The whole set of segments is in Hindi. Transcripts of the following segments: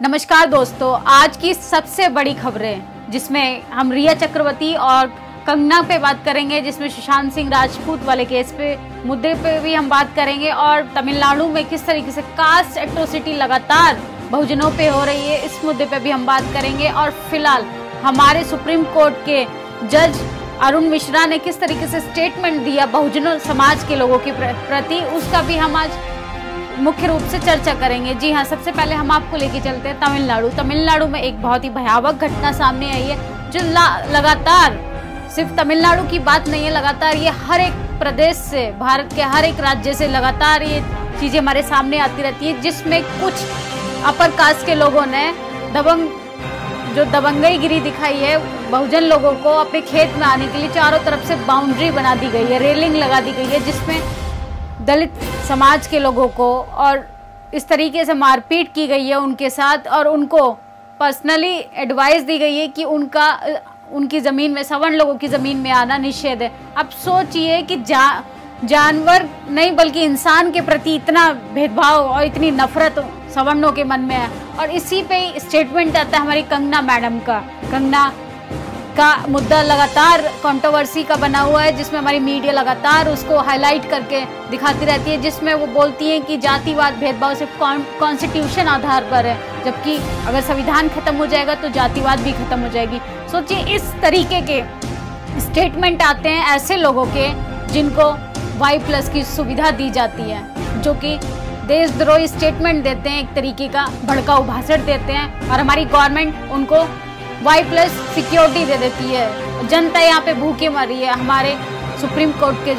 नमस्कार दोस्तों, आज की सबसे बड़ी खबरें जिसमें हम रिया चक्रवर्ती और कंगना पे बात करेंगे, जिसमें सुशांत सिंह राजपूत वाले केस पे मुद्दे पे भी हम बात करेंगे और तमिलनाडु में किस तरीके से कास्ट एट्रोसिटी लगातार बहुजनों पे हो रही है, इस मुद्दे पे भी हम बात करेंगे। और फिलहाल हमारे सुप्रीम कोर्ट के जज अरुण मिश्रा ने किस तरीके से स्टेटमेंट दिया बहुजनों समाज के लोगों के प्रति, उसका भी हम आज मुख्य रूप से चर्चा करेंगे। जी हाँ, सबसे पहले हम आपको लेके चलते हैं तमिलनाडु में एक बहुत ही भयावह घटना सामने आई है, जो लगातार सिर्फ तमिलनाडु की बात नहीं है, लगातार ये हर एक प्रदेश से, भारत के हर एक राज्य से लगातार ये चीजें हमारे सामने आती रहती है, जिसमें कुछ अपर कास्ट के लोगों ने दबंगई गिरी दिखाई है। बहुजन लोगों को अपने खेत में आने के लिए चारों तरफ से बाउंड्री बना दी गई है, रेलिंग लगा दी गई है, जिसमें दलित समाज के लोगों को और इस तरीके से मारपीट की गई है उनके साथ, और उनको पर्सनली एडवाइस दी गई है कि उनकी ज़मीन में, सवर्ण लोगों की ज़मीन में आना निषेध है। अब सोचिए कि जानवर नहीं बल्कि इंसान के प्रति इतना भेदभाव और इतनी नफरत सवर्णों के मन में है। और इसी पे स्टेटमेंट आता है हमारी कंगना मैडम का। कंगना का मुद्दा लगातार कंट्रोवर्सी का बना हुआ है, जिसमें हमारी मीडिया लगातार उसको हाईलाइट करके दिखाती रहती है, जिसमें वो बोलती हैं कि जातिवाद भेदभाव सिर्फ कॉन्स्टिट्यूशन आधार पर है, जबकि अगर संविधान खत्म हो जाएगा तो जातिवाद भी खत्म हो जाएगी। सोचिए, इस तरीके के स्टेटमेंट आते हैं ऐसे लोगों के जिनको Y+ की सुविधा दी जाती है, जो कि देशद्रोही स्टेटमेंट देते हैं, एक तरीके का भड़काऊ भाषण देते हैं, और हमारी गवर्नमेंट उनको Y+ सिक्योरिटी दे देती है। जनता यहाँ पे भूखे मर रही है। हमारे सुप्रीम कोर्ट के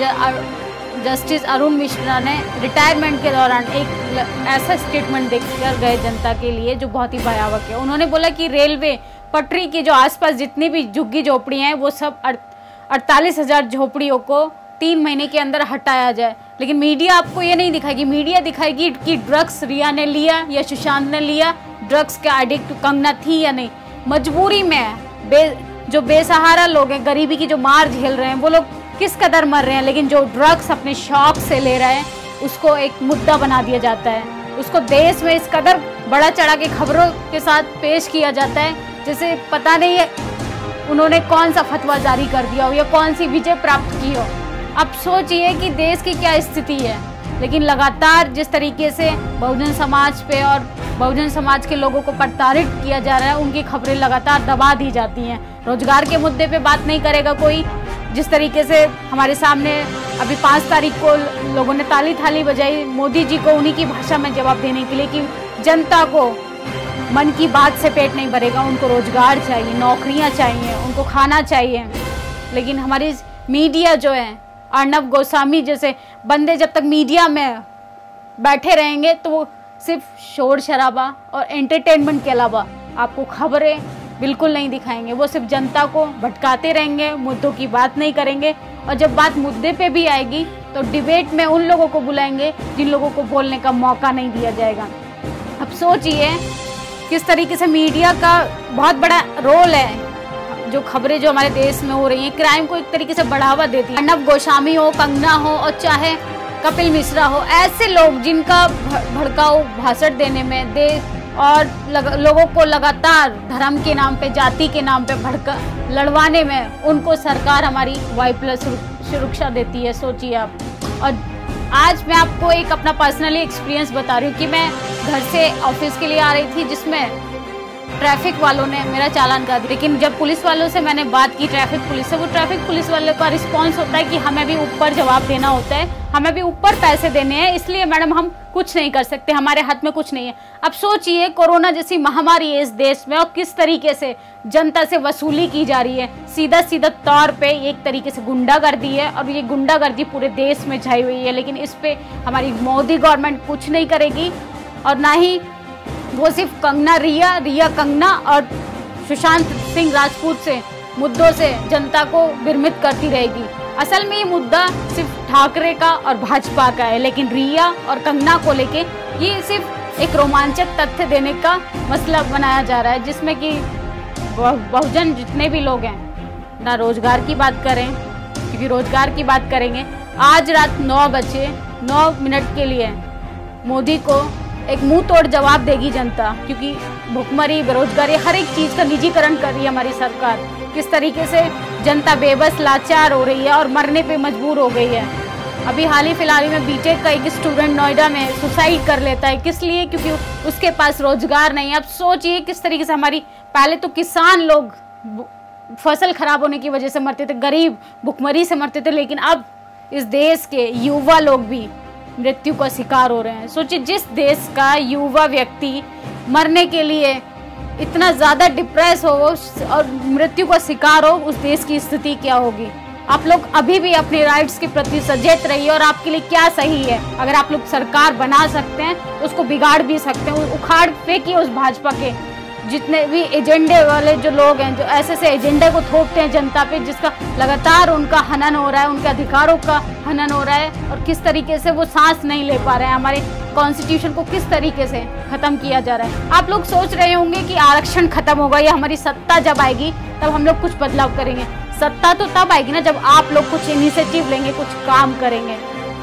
जस्टिस अरुण मिश्रा ने रिटायरमेंट के दौरान एक ऐसा स्टेटमेंट देकर गए जनता के लिए जो बहुत ही भयावह है। उन्होंने बोला कि रेलवे पटरी के जो आसपास जितनी भी झुग्गी झोपड़ियाँ हैं, वो सब 48,000 झोपड़ियों को 3 महीने के अंदर हटाया जाए। लेकिन मीडिया आपको ये नहीं दिखाएगी, मीडिया दिखाएगी कि ड्रग्स रिया ने लिया या सुशांत ने लिया, ड्रग्स का एडिक्ट कंगना थी या नहीं। मजबूरी में जो बेसहारा लोग हैं, गरीबी की जो मार झेल रहे हैं, वो लोग किस कदर मर रहे हैं, लेकिन जो ड्रग्स अपने शौक से ले रहे हैं उसको एक मुद्दा बना दिया जाता है, उसको देश में इस कदर बड़ा चढ़ा के खबरों के साथ पेश किया जाता है जैसे पता नहीं है उन्होंने कौन सा फतवा जारी कर दिया हो या कौन सी विजय प्राप्त की हो। अब सोचिए कि देश की क्या स्थिति है। लेकिन लगातार जिस तरीके से बहुजन समाज पे और बहुजन समाज के लोगों को प्रताड़ित किया जा रहा है, उनकी खबरें लगातार दबा दी जाती हैं। रोजगार के मुद्दे पे बात नहीं करेगा कोई। जिस तरीके से हमारे सामने अभी 5 तारीख को लोगों ने ताली थाली बजाई मोदी जी को उन्हीं की भाषा में जवाब देने के लिए कि जनता को मन की बात से पेट नहीं भरेगा, उनको रोजगार चाहिए, नौकरियां चाहिए, उनको खाना चाहिए। लेकिन हमारी मीडिया जो है, अर्नब गोस्वामी जैसे बंदे जब तक मीडिया में बैठे रहेंगे तो वो सिर्फ शोर शराबा और एंटरटेनमेंट के अलावा आपको खबरें बिल्कुल नहीं दिखाएंगे। वो सिर्फ जनता को भटकाते रहेंगे, मुद्दों की बात नहीं करेंगे, और जब बात मुद्दे पे भी आएगी तो डिबेट में उन लोगों को बुलाएंगे जिन लोगों को बोलने का मौका नहीं दिया जाएगा। अब सोचिए किस तरीके से मीडिया का बहुत बड़ा रोल है, जो खबरें जो हमारे देश में हो रही हैं, क्राइम को एक तरीके से बढ़ावा देती है। अर्नब गोस्वामी हो, कंगना हो, और चाहे कपिल मिश्रा हो, ऐसे लोग जिनका भड़काऊ भाषण देने में और लोगों को लगातार धर्म के नाम पे, जाति के नाम पे लड़वाने में उनको सरकार हमारी Y+ सुरक्षा देती है। सोचिए आप। और आज मैं आपको एक अपना पर्सनली एक्सपीरियंस बता रही हूँ कि मैं घर से ऑफिस के लिए आ रही थी, जिसमें ट्रैफिक वालों ने मेरा चालान कर दिया। लेकिन जब पुलिस वालों से मैंने बात की, ट्रैफिक पुलिस से, वो ट्रैफिक पुलिस वाले का रिस्पांस होता है कि हमें भी ऊपर जवाब देना होता है, हमें भी ऊपर पैसे देने हैं, इसलिए मैडम हम कुछ नहीं कर सकते, हमारे हाथ में कुछ नहीं है। अब सोचिए कोरोना जैसी महामारी है इस देश में, और किस तरीके से जनता से वसूली की जा रही है। सीधा तौर पे एक तरीके से गुंडागर्दी है, और ये गुंडागर्दी पूरे देश में छाई हुई है। लेकिन इस पे हमारी मोदी गवर्नमेंट कुछ नहीं करेगी, और ना ही वो सिर्फ रिया कंगना और सुशांत सिंह राजपूत से मुद्दों से जनता को विरमित करती रहेगी। असल में ये मुद्दा सिर्फ ठाकरे का और भाजपा का है, लेकिन रिया और कंगना को लेके ये सिर्फ एक रोमांचक तथ्य देने का मसला बनाया जा रहा है, जिसमें कि बहुजन जितने भी लोग हैं ना रोजगार की बात करें, क्योंकि रोजगार की बात करेंगे। आज रात 9 बजे 9 मिनट के लिए मोदी को एक मुंह तोड़ जवाब देगी जनता, क्योंकि भुखमरी, बेरोजगारी, हर एक चीज का निजीकरण कर रही है हमारी सरकार। किस तरीके से जनता बेबस, लाचार हो रही है और मरने पे मजबूर हो गई है। अभी हाल ही फिलहाल में बीटेक का एक स्टूडेंट नोएडा में सुसाइड कर लेता है। किस लिए? क्योंकि उसके पास रोजगार नहीं है। अब सोचिए किस तरीके से हमारी, पहले तो किसान लोग फसल खराब होने की वजह से मरते थे, गरीब भुखमरी से मरते थे, लेकिन अब इस देश के युवा लोग भी मृत्यु का शिकार हो रहे हैं। सोचिए, जिस देश का युवा व्यक्ति मरने के लिए इतना ज़्यादा डिप्रेस हो और मृत्यु का शिकार हो, उस देश की स्थिति क्या होगी। आप लोग अभी भी अपने राइट्स के प्रति सचेत रहिए और आपके लिए क्या सही है। अगर आप लोग सरकार बना सकते हैं तो उसको बिगाड़ भी सकते हैं। उखाड़ फेंकिए उस भाजपा के जितने भी एजेंडे वाले जो लोग हैं, जो ऐसे ऐसे एजेंडे को थोपते हैं जनता पे, जिसका लगातार उनका हनन हो रहा है, उनके अधिकारों का हनन हो रहा है और किस तरीके से वो सांस नहीं ले पा रहे हैं। हमारे कॉन्स्टिट्यूशन को किस तरीके से खत्म किया जा रहा है। आप लोग सोच रहे होंगे कि आरक्षण खत्म होगा या हमारी सत्ता जब आएगी तब हम लोग कुछ बदलाव करेंगे। सत्ता तो तब आएगी ना जब आप लोग कुछ इनिशिएटिव लेंगे, कुछ काम करेंगे।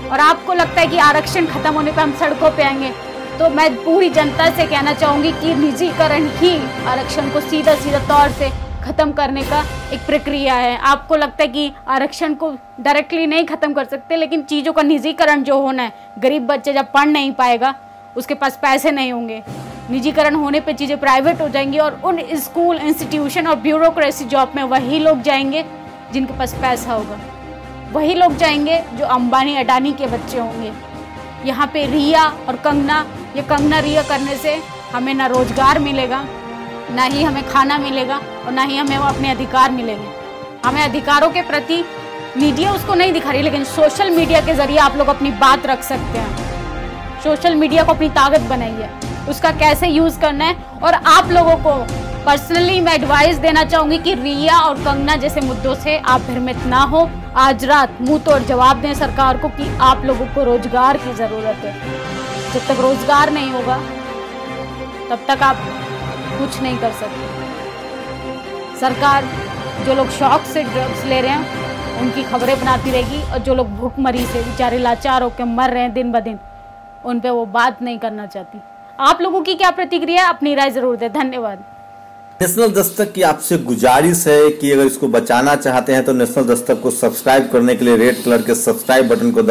और आपको लगता है कि आरक्षण खत्म होने पर हम सड़कों पे आएंगे, तो मैं पूरी जनता से कहना चाहूँगी कि निजीकरण ही आरक्षण को सीधा तौर से खत्म करने का एक प्रक्रिया है। आपको लगता है कि आरक्षण को डायरेक्टली नहीं खत्म कर सकते, लेकिन चीज़ों का निजीकरण जो होना है, गरीब बच्चे जब पढ़ नहीं पाएगा, उसके पास पैसे नहीं होंगे, निजीकरण होने पे चीज़ें प्राइवेट हो जाएंगी और उन स्कूल, इंस्टीट्यूशन और ब्यूरोक्रेसी जॉब में वही लोग जाएंगे जिनके पास पैसा होगा। वही लोग जाएंगे जो अंबानी अडानी के बच्चे होंगे। यहाँ पे रिया और कंगना, ये कंगना रिया करने से हमें ना रोजगार मिलेगा, ना ही हमें खाना मिलेगा और ना ही हमें वो अपने अधिकार मिलेंगे। हमें अधिकारों के प्रति मीडिया उसको नहीं दिखा रही, लेकिन सोशल मीडिया के जरिए आप लोग अपनी बात रख सकते हैं। सोशल मीडिया को अपनी ताकत बनाइए, उसका कैसे यूज करना है। और आप लोगों को पर्सनली मैं एडवाइस देना चाहूंगी कि रिया और कंगना जैसे मुद्दों से आप भ्रमित ना हो। आज रात मुंह तोड़ जवाब दें सरकार को कि आप लोगों को रोजगार की जरूरत है। जब तक रोजगार नहीं होगा तब तक आप कुछ नहीं कर सकते। सरकार, जो लोग शौक से ड्रग्स ले रहे हैं उनकी खबरें बनाती रहेगी और जो लोग भूखमरी से बेचारे लाचार होकर मर रहे हैं दिन ब दिन, उन पे वो बात नहीं करना चाहती। आप लोगों की क्या प्रतिक्रिया है? अपनी राय जरूर दें। धन्यवाद। नेशनल दस्तक की आपसे गुजारिश है कि अगर इसको बचाना चाहते हैं तो नेशनल दस्तक को सब्सक्राइब करने के लिए रेड कलर के सब्सक्राइब बटन को